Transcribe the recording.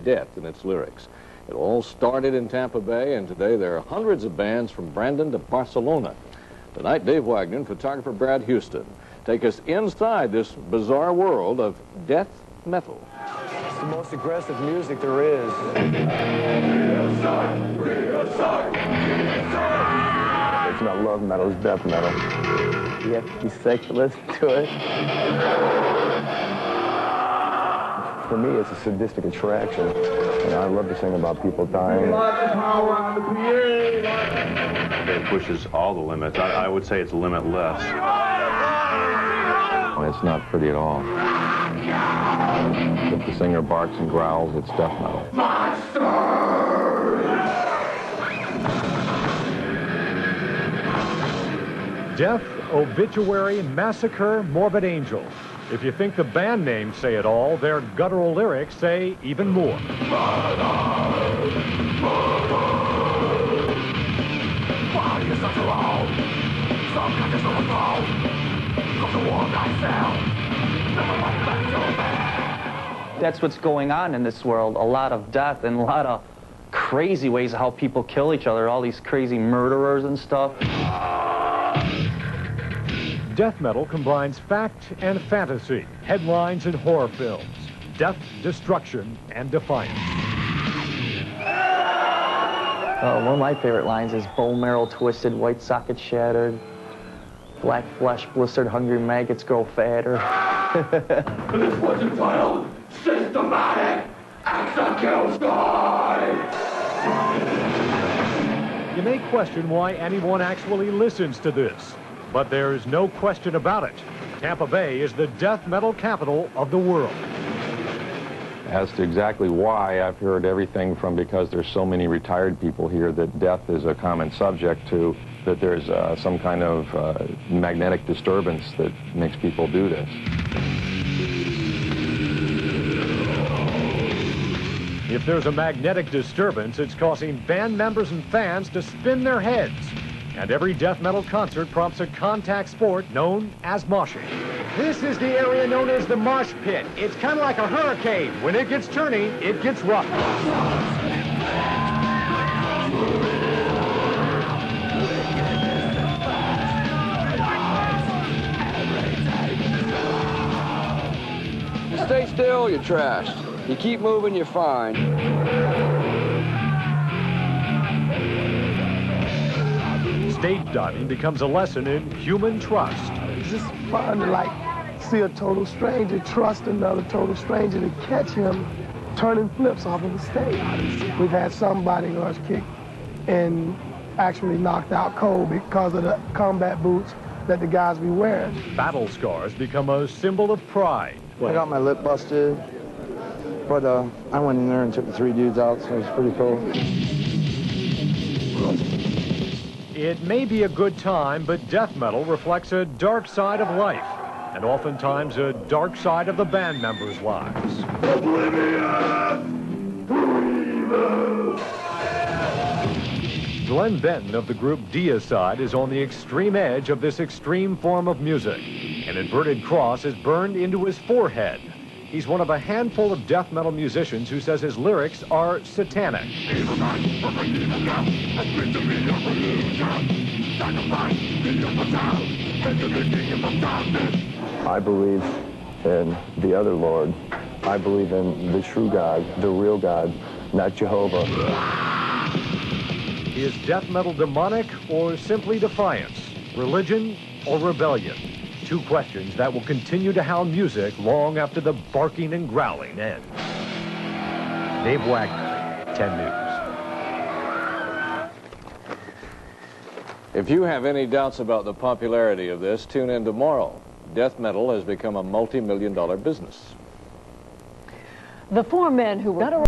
death in its lyrics. It all started in Tampa Bay, and today there are hundreds of bands from Brandon to Barcelona. Tonight, Dave Wagner and photographer Brad Houston take us inside this bizarre world of death metal. It's the most aggressive music there is. It's not love metal, it's death metal. You have to be sick to listen to it. For me, it's a sadistic attraction. And I love to sing about people dying. It pushes all the limits. I would say it's limitless. It's not pretty at all. If the singer barks and growls, it's death metal. Death, obituary, massacre, morbid angel. If you think the band names say it all, their guttural lyrics say even more. That's what's going on in this world. A lot of death and a lot of crazy ways of how people kill each other. All these crazy murderers and stuff. Death metal combines fact and fantasy, headlines and horror films, death, destruction, and defiance. One of my favorite lines is bone marrow twisted, white socket shattered, black flesh blistered, hungry maggots grow fatter. This was entitled Systematic Execution. You may question why anyone actually listens to this, but there's no question about it. Tampa Bay is the death metal capital of the world. As to exactly why, I've heard everything from because there's so many retired people here that death is a common subject to that there's some kind of magnetic disturbance that makes people do this. If there's a magnetic disturbance, it's causing band members and fans to spin their heads. And every death metal concert prompts a contact sport known as moshing. This is the area known as the mosh pit. It's kind of like a hurricane. When it gets turning, it gets rough. You stay still, you're trashed. You keep moving, you're fine. Stage diving becomes a lesson in human trust. It's just fun to, like, see a total stranger trust another total stranger to catch him turning flips off of the stage. We've had some bodyguards kicked and actually knocked out cold because of the combat boots that the guys be wearing. Battle scars become a symbol of pride. I got my lip busted, but I went in there and took the 3 dudes out, so it was pretty cool. It may be a good time, but death metal reflects a dark side of life, and oftentimes a dark side of the band members' lives. Glenn Benton of the group Deicide is on the extreme edge of this extreme form of music. An inverted cross is burned into his forehead. He's one of a handful of death metal musicians who says his lyrics are satanic. I believe in the other Lord. I believe in the true God, the real God, not Jehovah. Is death metal demonic or simply defiance? Religion or rebellion? 2 questions that will continue to hound music long after the barking and growling ends. Dave Wagner, 10 News. If you have any doubts about the popularity of this, tune in tomorrow. Death metal has become a multi-million-dollar business. The 4 men who were